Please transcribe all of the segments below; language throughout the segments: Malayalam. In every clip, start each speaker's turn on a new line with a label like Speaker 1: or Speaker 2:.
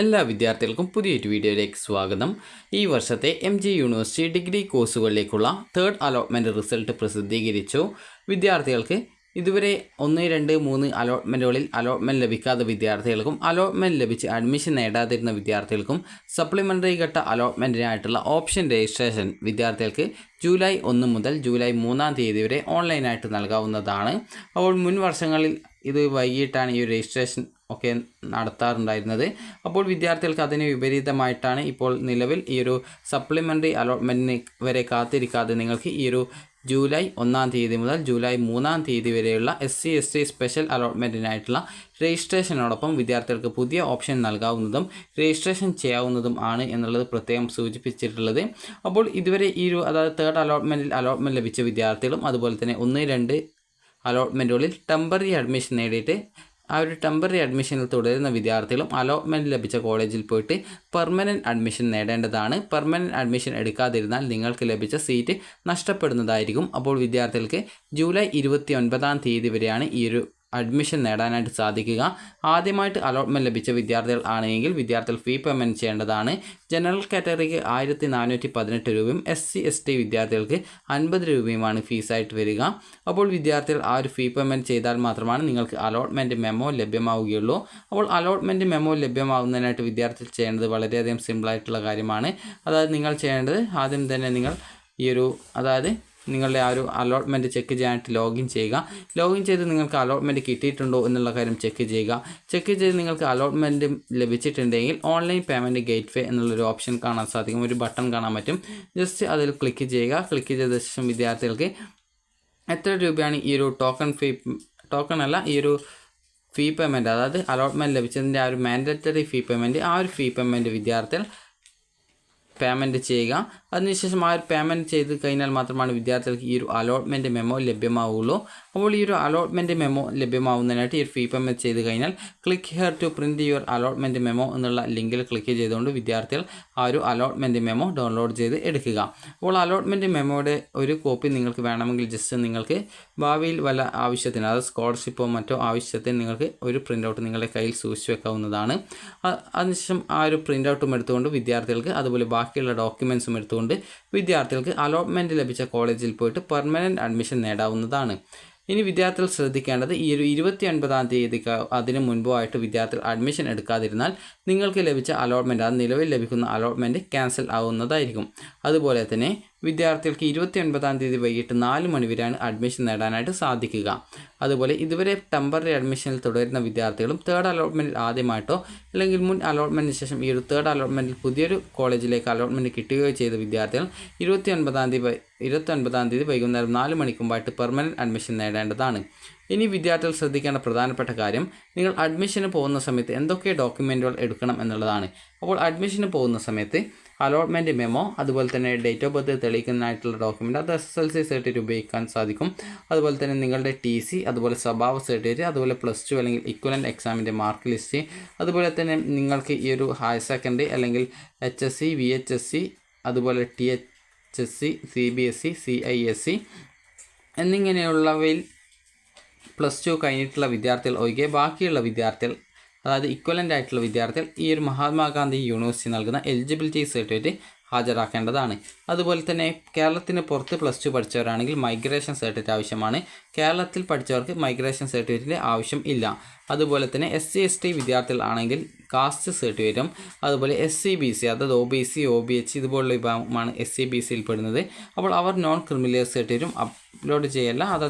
Speaker 1: എല്ലാ വിദ്യാർത്ഥികൾക്കും പുതിയൊരു വീഡിയോയിലേക്ക് സ്വാഗതം. ഈ വർഷത്തെ MG യൂണിവേഴ്സിറ്റി ഡിഗ്രി കോഴ്സുകളിലേക്കുള്ള തേർഡ് അലോട്ട്മെൻറ്റ് റിസൾട്ട് പ്രസിദ്ധീകരിച്ചു. വിദ്യാർത്ഥികൾക്ക് ഇതുവരെ 1, 2, 3 അലോട്ട്മെൻറ്റുകളിൽ അലോട്ട്മെൻറ്റ് ലഭിക്കാത്ത വിദ്യാർത്ഥികൾക്കും അലോട്ട്മെൻറ്റ് ലഭിച്ച് അഡ്മിഷൻ നേടാതിരുന്ന വിദ്യാർത്ഥികൾക്കും സപ്ലിമെൻ്ററി ഘട്ട അലോട്ട്മെൻറ്റിനായിട്ടുള്ള ഓപ്ഷൻ രജിസ്ട്രേഷൻ വിദ്യാർത്ഥികൾക്ക് ജൂലൈ 1 മുതൽ ജൂലൈ 3 തീയതി വരെ ഓൺലൈനായിട്ട് നൽകാവുന്നതാണ്. അപ്പോൾ മുൻ വർഷങ്ങളിൽ ഇത് വൈകിട്ടാണ് ഈ രജിസ്ട്രേഷൻ ഒക്കെ നടത്താറുണ്ടായിരുന്നത്. അപ്പോൾ വിദ്യാർത്ഥികൾക്ക് അതിന് വിപരീതമായിട്ടാണ് ഇപ്പോൾ നിലവിൽ ഈ ഒരു സപ്ലിമെൻ്ററി അലോട്ട്മെൻറ്റിന് വരെ കാത്തിരിക്കാതെ നിങ്ങൾക്ക് ഈ ഒരു ജൂലൈ 1 തീയതി മുതൽ ജൂലൈ 3 തീയതി വരെയുള്ള SC/ST സ്പെഷ്യൽ അലോട്ട്മെൻറ്റിനായിട്ടുള്ള രജിസ്ട്രേഷനോടൊപ്പം വിദ്യാർത്ഥികൾക്ക് പുതിയ ഓപ്ഷൻ നൽകാവുന്നതും രജിസ്ട്രേഷൻ ചെയ്യാവുന്നതും ആണ് എന്നുള്ളത് പ്രത്യേകം സൂചിപ്പിച്ചിട്ടുള്ളത്. അപ്പോൾ ഇതുവരെ ഈ ഒരു തേർഡ് അലോട്ട്മെൻറ്റ് ലഭിച്ച വിദ്യാർത്ഥികളും അതുപോലെ തന്നെ 1, 2 അലോട്ട്മെൻറ്റുകളിൽ ടെമ്പററി അഡ്മിഷൻ നേടിയിട്ട് ആ ഒരു ടെമ്പററി അഡ്മിഷനിൽ തുടരുന്ന വിദ്യാർത്ഥികളും അലോട്ട്മെൻറ്റ് ലഭിച്ച കോളേജിൽ പോയിട്ട് പെർമനൻറ്റ് അഡ്മിഷൻ നേടേണ്ടതാണ്. പെർമനൻറ്റ് അഡ്മിഷൻ എടുക്കാതിരുന്നാൽ നിങ്ങൾക്ക് ലഭിച്ച സീറ്റ് നഷ്ടപ്പെടുന്നതായിരിക്കും. അപ്പോൾ വിദ്യാർത്ഥികൾക്ക് ജൂലൈ 29 തീയതി വരെയാണ് ഈ ഒരു അഡ്മിഷൻ നേടാനായിട്ട് സാധിക്കുക. ആദ്യമായിട്ട് അലോട്ട്മെൻറ്റ് ലഭിച്ച വിദ്യാർത്ഥികൾ ആണെങ്കിൽ വിദ്യാർത്ഥികൾ ഫീ പേയ്മെൻറ്റ് ചെയ്യേണ്ടതാണ്. ജനറൽ കാറ്റഗറിക്ക് 1418 രൂപയും SC/ST വിദ്യാർത്ഥികൾക്ക് 50 രൂപയുമാണ് ഫീസായിട്ട് വരിക. അപ്പോൾ വിദ്യാർത്ഥികൾ ആ ഒരു ഫീ പേയ്മെൻറ്റ് ചെയ്താൽ മാത്രമാണ് നിങ്ങൾക്ക് അലോട്ട്മെൻറ്റ് മെമ്മോ ലഭ്യമാവുകയുള്ളൂ. അപ്പോൾ അലോട്ട്മെൻറ്റ് മെമ്മോ ലഭ്യമാകുന്നതിനായിട്ട് വിദ്യാർത്ഥികൾ ചെയ്യേണ്ടത് വളരെയധികം സിമ്പിളായിട്ടുള്ള കാര്യമാണ്. അതായത് നിങ്ങൾ ചെയ്യേണ്ടത് ആദ്യം തന്നെ നിങ്ങൾ നിങ്ങളുടെ ആ ഒരു അലോട്ട്മെൻറ്റ് ചെക്ക് ചെയ്യാനായിട്ട് ലോഗിൻ ചെയ്യുക. ലോഗിൻ ചെയ്ത് നിങ്ങൾക്ക് അലോട്ട്മെൻറ്റ് കിട്ടിയിട്ടുണ്ടോ എന്നുള്ള കാര്യം ചെക്ക് ചെയ്യുക. ചെക്ക് ചെയ്ത് നിങ്ങൾക്ക് അലോട്ട്മെൻറ്റ് ലഭിച്ചിട്ടുണ്ടെങ്കിൽ ഓൺലൈൻ പേയ്മെൻറ്റ് ഗേറ്റ്വേ എന്നുള്ളൊരു ഓപ്ഷൻ കാണാൻ സാധിക്കും. ഒരു ബട്ടൺ കാണാൻ പറ്റും. ജസ്റ്റ് അതിൽ ക്ലിക്ക് ചെയ്യുക. ക്ലിക്ക് ചെയ്ത ശേഷം വിദ്യാർത്ഥികൾക്ക് എത്ര രൂപയാണ് ഈ ഒരു ഈ ഒരു ഫീ പേയ്മെൻറ്റ്, അതായത് അലോട്ട്മെൻറ്റ് ലഭിച്ചതിൻ്റെ ആ ഒരു മാൻഡറ്ററി ഫീ പേയ്മെൻറ്റ്, ആ ഒരു ഫീ പേയ്മെൻറ്റ് വിദ്യാർത്ഥികൾ പേയ്മെൻറ്റ് ചെയ്യുക. അതിനുശേഷം ആ ഒരു പേയ്മെൻറ്റ് ചെയ്ത് കഴിഞ്ഞാൽ മാത്രമാണ് വിദ്യാർത്ഥികൾക്ക് ഈ ഒരു അലോട്ട്മെൻറ്റ് മെമ്മോ ലഭ്യമാവുകയുള്ളൂ. അപ്പോൾ ഈ ഒരു അലോട്ട്മെൻറ്റ് മെമ്മോ ലഭ്യമാവുന്നതിനായിട്ട് ഈ ഒരു ഫീ പേയ്മെൻറ്റ് ചെയ്ത് കഴിഞ്ഞാൽ click here to print your allotment memo എന്നുള്ള ലിങ്കിൽ ക്ലിക്ക് ചെയ്തുകൊണ്ട് വിദ്യാർത്ഥികൾ ആ ഒരു അലോട്ട്മെൻറ്റ് മെമ്മോ ഡൗൺലോഡ് ചെയ്ത് എടുക്കുക. അപ്പോൾ അലോട്ട്മെൻറ്റ് മെമ്മോയുടെ ഒരു കോപ്പി നിങ്ങൾക്ക് വേണമെങ്കിൽ ജസ്റ്റ് നിങ്ങൾക്ക് ഭാവിയിൽ വല്ല ആവശ്യത്തിന്, അതായത് സ്കോളർഷിപ്പോ മറ്റോ ആവശ്യത്തിന് നിങ്ങൾക്ക് ഒരു പ്രിൻ്റ് ഔട്ട് നിങ്ങളുടെ കയ്യിൽ സൂക്ഷിച്ച് വെക്കാവുന്നതാണ്. അതിനുശേഷം ആ ഒരു പ്രിൻ്റ് ഔട്ടും എടുത്തുകൊണ്ട് വിദ്യാർത്ഥികൾക്ക് അതുപോലെ ബാക്കിയുള്ള ഡോക്യുമെൻറ്റ്സും എടുത്തുകൊണ്ട് വിദ്യാർത്ഥികൾക്ക് അലോട്ട്മെൻറ്റ് ലഭിച്ച കോളേജിൽ പോയിട്ട് പെർമനൻറ്റ് അഡ്മിഷൻ നേടാവുന്നതാണ്. ഇനി വിദ്യാർത്ഥികൾ ശ്രദ്ധിക്കേണ്ടത് ഈ ഒരു 29 തീയതിക്ക് അതിന് മുൻപായിട്ട് വിദ്യാർത്ഥികൾ അഡ്മിഷൻ എടുക്കാതിരുന്നാൽ നിങ്ങൾക്ക് ലഭിച്ച അലോട്ട്മെൻറ്റ്, അത് നിലവിൽ ലഭിക്കുന്ന അലോട്ട്മെൻറ്റ് ക്യാൻസൽ ആവുന്നതായിരിക്കും. അതുപോലെ തന്നെ വിദ്യാർത്ഥികൾക്ക് 29 തീയതി വൈകിട്ട് 4 മണി വരെയാണ് അഡ്മിഷൻ നേടാനായിട്ട് സാധിക്കുക. അതുപോലെ ഇതുവരെ ടെമ്പററി അഡ്മിഷനിൽ തുടരുന്ന വിദ്യാർത്ഥികളും തേർഡ് അലോട്ട്മെൻറ്റിൽ ആദ്യമായിട്ടോ അല്ലെങ്കിൽ മുൻ അലോട്ട്മെൻറ്റിന് ശേഷം ഈ ഒരു തേർഡ് അലോട്ട്മെൻറ്റിൽ പുതിയൊരു കോളേജിലേക്ക് അലോട്ട്മെൻറ്റ് കിട്ടുകയോ ചെയ്ത വിദ്യാർത്ഥികൾ 29 തീയതി വൈകുന്നേരം 4 മണിക്ക് മുമ്പായിട്ട് പെർമനൻറ്റ് അഡ്മിഷൻ നേടേണ്ടതാണ്. ഇനി വിദ്യാർത്ഥികൾ ശ്രദ്ധിക്കേണ്ട പ്രധാനപ്പെട്ട കാര്യം, നിങ്ങൾ അഡ്മിഷന് പോകുന്ന സമയത്ത് എന്തൊക്കെ ഡോക്യുമെൻറ്റുകൾ എടുക്കണം എന്നുള്ളതാണ്. അപ്പോൾ അഡ്മിഷന് പോകുന്ന സമയത്ത് അലോട്ട്മെൻറ്റ് മെമ്മോ, അതുപോലെ തന്നെ ഡേറ്റ് ഓഫ് ബർത്ത് തെളിയിക്കുന്നതിനായിട്ടുള്ള ഡോക്യുമെൻറ്റ്, അത് SSLC സർട്ടിഫിക്കറ്റ് ഉപയോഗിക്കാൻ സാധിക്കും. അതുപോലെ തന്നെ നിങ്ങളുടെ TC, അതുപോലെ സ്വഭാവ സർട്ടിഫിക്കറ്റ്, അതുപോലെ +2 അല്ലെങ്കിൽ ഇക്വലൻ്റ് എക്സാമിൻ്റെ മാർക്ക് ലിസ്റ്റ്, അതുപോലെ തന്നെ നിങ്ങൾക്ക് ഈ ഒരു ഹയർ സെക്കൻഡറി അല്ലെങ്കിൽ HSC, VHSC, അതുപോലെ THSC, CBSE, CISE എന്നിങ്ങനെയുള്ളവയിൽ +2 കഴിഞ്ഞിട്ടുള്ള വിദ്യാർത്ഥികൾ ഒഴികെ ബാക്കിയുള്ള വിദ്യാർത്ഥികൾ, അതായത് ഇക്വലൻ്റ് ആയിട്ടുള്ള വിദ്യാർത്ഥികൾ ഈ ഒരു മഹാത്മാഗാന്ധി യൂണിവേഴ്സിറ്റി നൽകുന്ന എലിജിബിലിറ്റി സർട്ടിഫിക്കറ്റ് ഹാജരാക്കേണ്ടതാണ്. അതുപോലെ തന്നെ കേരളത്തിന് പുറത്ത് +2 പഠിച്ചവരാണെങ്കിൽ മൈഗ്രേഷൻ സർട്ടിഫിക്കറ്റ് ആവശ്യമാണ്. കേരളത്തിൽ പഠിച്ചവർക്ക് മൈഗ്രേഷൻ സർട്ടിഫിക്കറ്റിൻ്റെ ആവശ്യം ഇല്ല. അതുപോലെ തന്നെ SC/ST വിദ്യാർത്ഥികൾ ആണെങ്കിൽ കാസ്റ്റ് സർട്ടിഫിക്കറ്റും, അതുപോലെ SCBC, അതായത് OBC, OBH ഇതുപോലുള്ള വിഭാഗമാണ് SCBCയിൽ പെടുന്നത്. അപ്പോൾ അവർ നോൺ ക്രിമിനൽ സർട്ടിഫിക്കറ്റും അപ്ലോഡ് ചെയ്യല്ല,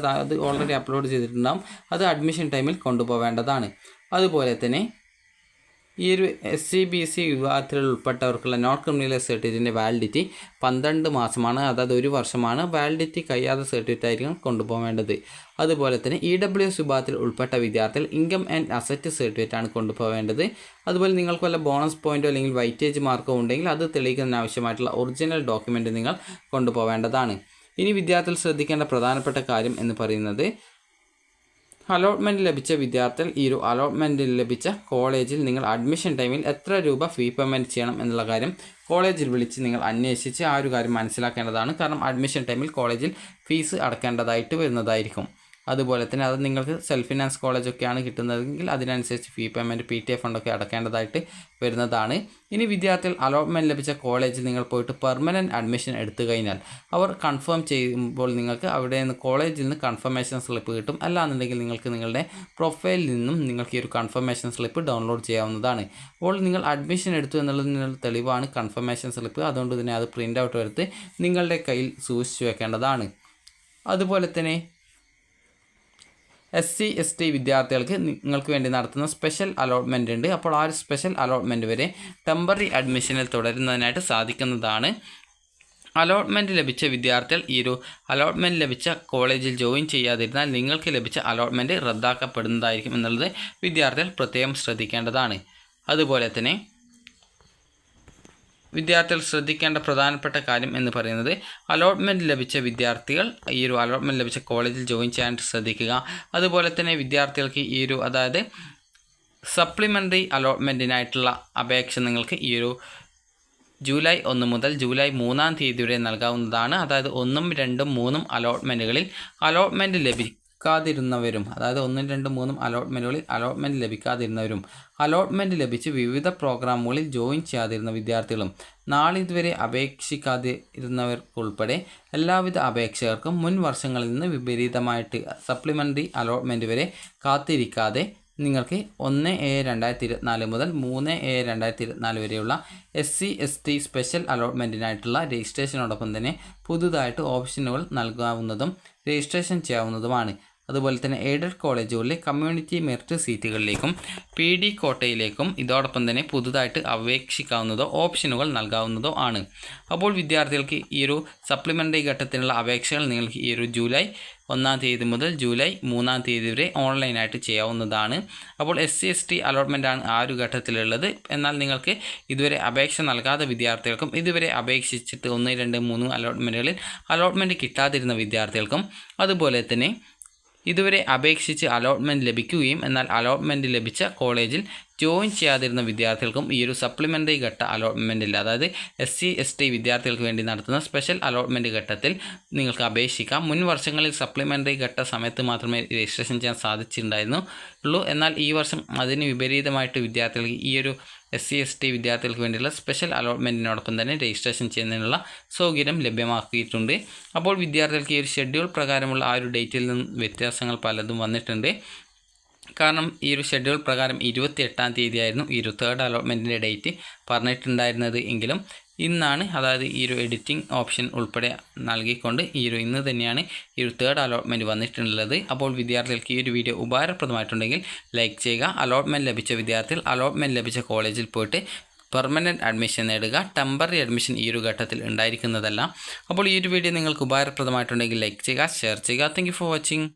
Speaker 1: അത് ഓൾറെഡി അപ്ലോഡ് ചെയ്തിട്ടുണ്ടാകും. അത് അഡ്മിഷൻ ടൈമിൽ കൊണ്ടുപോവേണ്ടതാണ്. അതുപോലെ തന്നെ ഈ ഒരു SCBC വിഭാഗത്തിൽ ഉൾപ്പെട്ടവർക്കുള്ള നോൺ ക്രിമിനൽ സർട്ടിഫിക്കറ്റിൻ്റെ വാലിഡിറ്റി 12 മാസമാണ്, അതായത് 1 വർഷമാണ്. വാലിഡിറ്റി കഴിയാത്ത സർട്ടിഫിക്കറ്റ് ആയിരിക്കും കൊണ്ടുപോകേണ്ടത്. അതുപോലെ തന്നെ EWS വിഭാഗത്തിൽ ഉൾപ്പെട്ട വിദ്യാർത്ഥികൾ ഇൻകം ആൻഡ് അസറ്റ് സർട്ടിഫിക്കറ്റ് ആണ് കൊണ്ടുപോകേണ്ടത്. അതുപോലെ നിങ്ങൾക്ക് വല്ല ബോണസ് പോയിൻറ്റോ അല്ലെങ്കിൽ വൈറ്റേജ് മാർക്കോ ഉണ്ടെങ്കിൽ അത് തെളിയിക്കുന്നതിന് ആവശ്യമായിട്ടുള്ള ഒറിജിനൽ ഡോക്യുമെൻറ്റ് നിങ്ങൾ കൊണ്ടുപോകേണ്ടതാണ്. ഇനി വിദ്യാർത്ഥികൾ ശ്രദ്ധിക്കേണ്ട പ്രധാനപ്പെട്ട കാര്യം എന്ന് പറയുന്നത്, അലോട്ട്മെൻറ്റ് ലഭിച്ച വിദ്യാർത്ഥികൾ ഈ ഒരു അലോട്ട്മെൻറ്റിൽ ലഭിച്ച കോളേജിൽ നിങ്ങൾ അഡ്മിഷൻ ടൈമിൽ എത്ര രൂപ ഫീ പേയ്മെൻറ്റ് ചെയ്യണം എന്നുള്ള കാര്യം കോളേജിൽ വിളിച്ച് നിങ്ങൾ അന്വേഷിച്ച് ആ ഒരു കാര്യം മനസ്സിലാക്കേണ്ടതാണ്. കാരണം അഡ്മിഷൻ ടൈമിൽ കോളേജിൽ ഫീസ് അടക്കേണ്ടതായിട്ട് വരുന്നതായിരിക്കും. അതുപോലെ തന്നെ അത് നിങ്ങൾക്ക് സെൽഫ് ഫിനാൻസ് കോളേജൊക്കെയാണ് കിട്ടുന്നതെങ്കിൽ അതിനനുസരിച്ച് ഫീ പേയ്മെൻറ്റ് PTA ഫണ്ടൊക്കെ അടക്കേണ്ടതായിട്ട് വരുന്നതാണ്. ഇനി വിദ്യാർത്ഥികൾ അലോട്ട്മെൻറ്റ് ലഭിച്ച കോളേജിൽ നിങ്ങൾ പോയിട്ട് പെർമനൻറ്റ് അഡ്മിഷൻ എടുത്തു കഴിഞ്ഞാൽ അവർ കൺഫേം ചെയ്യുമ്പോൾ നിങ്ങൾക്ക് അവിടെ നിന്ന് കോളേജിൽ നിന്ന് കൺഫർമേഷൻ സ്ലിപ്പ് കിട്ടും. അല്ലാന്നുണ്ടെങ്കിൽ നിങ്ങൾക്ക് നിങ്ങളുടെ പ്രൊഫൈലിൽ നിന്നും നിങ്ങൾക്ക് ഈ ഒരു കൺഫർമേഷൻ സ്ലിപ്പ് ഡൗൺലോഡ് ചെയ്യാവുന്നതാണ്. അപ്പോൾ നിങ്ങൾ അഡ്മിഷൻ എടുത്തു എന്നുള്ളതിനുള്ള തെളിവാണ് കൺഫർമേഷൻ സ്ലിപ്പ്. അതുകൊണ്ട് തന്നെ അത് പ്രിൻ്റ് ഔട്ട് എടുത്ത് നിങ്ങളുടെ കയ്യിൽ സൂക്ഷിച്ചു വെക്കേണ്ടതാണ്. അതുപോലെ തന്നെ SC/ST വിദ്യാർത്ഥികൾക്ക് നിങ്ങൾക്ക് വേണ്ടി നടത്തുന്ന സ്പെഷ്യൽ അലോട്ട്മെൻ്റ് ഉണ്ട്. അപ്പോൾ ആ ഒരു സ്പെഷ്യൽ അലോട്ട്മെൻറ്റ് വരെ ടെമ്പററി അഡ്മിഷനിൽ തുടരുന്നതിനായിട്ട് സാധിക്കുന്നതാണ്. അലോട്ട്മെൻറ്റ് ലഭിച്ച വിദ്യാർത്ഥികൾ ഈ ഒരു അലോട്ട്മെൻറ്റ് ലഭിച്ച കോളേജിൽ ജോയിൻ ചെയ്യാതിരുന്നാൽ നിങ്ങൾക്ക് ലഭിച്ച അലോട്ട്മെൻറ്റ് റദ്ദാക്കപ്പെടുന്നതായിരിക്കും എന്നുള്ളത് വിദ്യാർത്ഥികൾ പ്രത്യേകം ശ്രദ്ധിക്കേണ്ടതാണ്. അതുപോലെ തന്നെ വിദ്യാർത്ഥികൾ ശ്രദ്ധിക്കേണ്ട പ്രധാനപ്പെട്ട കാര്യം എന്ന് പറയുന്നത് അലോട്ട്മെൻറ്റ് ലഭിച്ച വിദ്യാർത്ഥികൾ ഈ ഒരു അലോട്ട്മെൻറ്റ് ലഭിച്ച കോളേജിൽ ജോയിൻ ചെയ്യാനായിട്ട് ശ്രദ്ധിക്കുക. അതുപോലെ തന്നെ വിദ്യാർത്ഥികൾക്ക് ഈ ഒരു അതായത് സപ്ലിമെൻ്ററി അലോട്ട്മെൻറ്റിനായിട്ടുള്ള അപേക്ഷ നിങ്ങൾക്ക് ഈ ഒരു ജൂലൈ 1 മുതൽ ജൂലൈ 3-ാം തീയതി വരെ നൽകാവുന്നതാണ്. അതായത് 1, 2, 3 അലോട്ട്മെൻറ്റുകളിൽ അലോട്ട്മെൻറ്റ് ലഭിക്കാതിരുന്നവരും അതായത് 1, 2, 3 അലോട്ട്മെൻറ്റുകളിൽ അലോട്ട്മെൻറ്റ് ലഭിക്കാതിരുന്നവരും അലോട്ട്മെൻറ്റ് ലഭിച്ച് വിവിധ പ്രോഗ്രാമുകളിൽ ജോയിൻ ചെയ്യാതിരുന്ന വിദ്യാർത്ഥികളും നാളിതുവരെ അപേക്ഷിക്കാതിരുന്നവർക്കുൾപ്പെടെ എല്ലാവിധ അപേക്ഷകർക്കും മുൻ വർഷങ്ങളിൽ നിന്ന് വിപരീതമായിട്ട് സപ്ലിമെൻ്ററി അലോട്ട്മെൻറ്റ് വരെ കാത്തിരിക്കാതെ നിങ്ങൾക്ക് 1/7/2024 മുതൽ 3/7/2024 വരെയുള്ള SC/ST സ്പെഷ്യൽ അലോട്ട്മെൻറ്റിനായിട്ടുള്ള രജിസ്ട്രേഷനോടൊപ്പം തന്നെ പുതുതായിട്ട് ഓപ്ഷനുകൾ നൽകാവുന്നതും രജിസ്ട്രേഷൻ ചെയ്യാവുന്നതുമാണ്. അതുപോലെ തന്നെ എയ്ഡഡ് കോളേജുകളിലെ കമ്മ്യൂണിറ്റി മെറിറ്റ് സീറ്റുകളിലേക്കും PD കോട്ടയിലേക്കും ഇതോടൊപ്പം തന്നെ പുതുതായിട്ട് അപേക്ഷിക്കാവുന്നതോ ഓപ്ഷനുകൾ നൽകാവുന്നതോ ആണ്. അപ്പോൾ വിദ്യാർത്ഥികൾക്ക് ഈ ഒരു സപ്ലിമെൻ്ററി ഘട്ടത്തിനുള്ള അപേക്ഷകൾ നിങ്ങൾക്ക് ഈ ഒരു ജൂലൈ 1-ാം തീയതി മുതൽ ജൂലൈ 3-ാം തീയതി വരെ ഓൺലൈനായിട്ട് ചെയ്യാവുന്നതാണ്. അപ്പോൾ SC/ST അലോട്ട്മെൻറ്റാണ് ആ ഒരു ഘട്ടത്തിലുള്ളത്. എന്നാൽ നിങ്ങൾക്ക് ഇതുവരെ അപേക്ഷ നൽകാത്ത വിദ്യാർത്ഥികൾക്കും ഇതുവരെ അപേക്ഷിച്ചിട്ട് 1, 2, 3 അലോട്ട്മെൻറ്റുകളിൽ അലോട്ട്മെൻറ്റ് കിട്ടാതിരുന്ന വിദ്യാർത്ഥികൾക്കും അതുപോലെ തന്നെ ഇതുവരെ അപേക്ഷിച്ച് അലോട്ട്മെൻറ്റ് ലഭിക്കുകയും എന്നാൽ അലോട്ട്മെൻറ്റ് ലഭിച്ച കോളേജിൽ ജോയിൻ ചെയ്യാതിരുന്ന വിദ്യാർത്ഥികൾക്കും ഈ ഒരു സപ്ലിമെൻ്ററി ഘട്ട അലോട്ട്മെൻറ്റിൽ അതായത് SC/ST വിദ്യാർത്ഥികൾക്ക് വേണ്ടി നടത്തുന്ന സ്പെഷ്യൽ അലോട്ട്മെൻറ്റ് ഘട്ടത്തിൽ നിങ്ങൾക്ക് അപേക്ഷിക്കാം. മുൻ വർഷങ്ങളിൽ സപ്ലിമെൻ്ററി ഘട്ട സമയത്ത് മാത്രമേ രജിസ്ട്രേഷൻ ചെയ്യാൻ സാധിച്ചിട്ടുണ്ടായിരുന്നുള്ളൂ. എന്നാൽ ഈ വർഷം അതിന് വിപരീതമായിട്ട് വിദ്യാർത്ഥികൾക്ക് ഈ ഒരു SC/ST വിദ്യാർത്ഥികൾക്ക് വേണ്ടിയുള്ള സ്പെഷ്യൽ അലോട്ട്മെൻറ്റിനോടൊപ്പം തന്നെ രജിസ്ട്രേഷൻ ചെയ്യുന്നതിനുള്ള സൗകര്യം ലഭ്യമാക്കിയിട്ടുണ്ട്. അപ്പോൾ വിദ്യാർത്ഥികൾക്ക് ഈ ഒരു ഷെഡ്യൂൾ പ്രകാരമുള്ള ആ ഒരു ഡേറ്റിൽ നിന്നും വ്യത്യാസങ്ങൾ പലതും വന്നിട്ടുണ്ട്. കാരണം ഈ ഒരു ഷെഡ്യൂൾ പ്രകാരം 28-ാം തീയതിയായിരുന്നു ഈ ഒരു തേർഡ് അലോട്ട്മെൻറ്റിൻ്റെ ഡേറ്റ് പറഞ്ഞിട്ടുണ്ടായിരുന്നത് എങ്കിലും ഇന്നാണ് അതായത് ഈ ഒരു എഡിറ്റിംഗ് ഓപ്ഷൻ ഉൾപ്പെടെ നൽകിക്കൊണ്ട് ഇന്ന് തന്നെയാണ് ഈ ഒരു തേർഡ് അലോട്ട്മെൻറ്റ് വന്നിട്ടുള്ളത്. അപ്പോൾ വിദ്യാർത്ഥികൾക്ക് ഈ ഒരു വീഡിയോ ഉപകാരപ്രദമായിട്ടുണ്ടെങ്കിൽ ലൈക്ക് ചെയ്യുക. അലോട്ട്മെൻറ്റ് ലഭിച്ച വിദ്യാർത്ഥികൾ അലോട്ട്മെൻറ്റ് ലഭിച്ച കോളേജിൽ പോയിട്ട് പെർമനൻറ്റ് അഡ്മിഷൻ നേടുക. ടെമ്പററി അഡ്മിഷൻ ഈ ഒരു ഘട്ടത്തിൽ ഉണ്ടായിരിക്കുന്നതല്ല. അപ്പോൾ ഈ ഒരു വീഡിയോ നിങ്ങൾക്ക് ഉപകാരപ്രദമായിട്ടുണ്ടെങ്കിൽ ലൈക്ക് ചെയ്യുക, ഷെയർ ചെയ്യുക. Thank you for watching.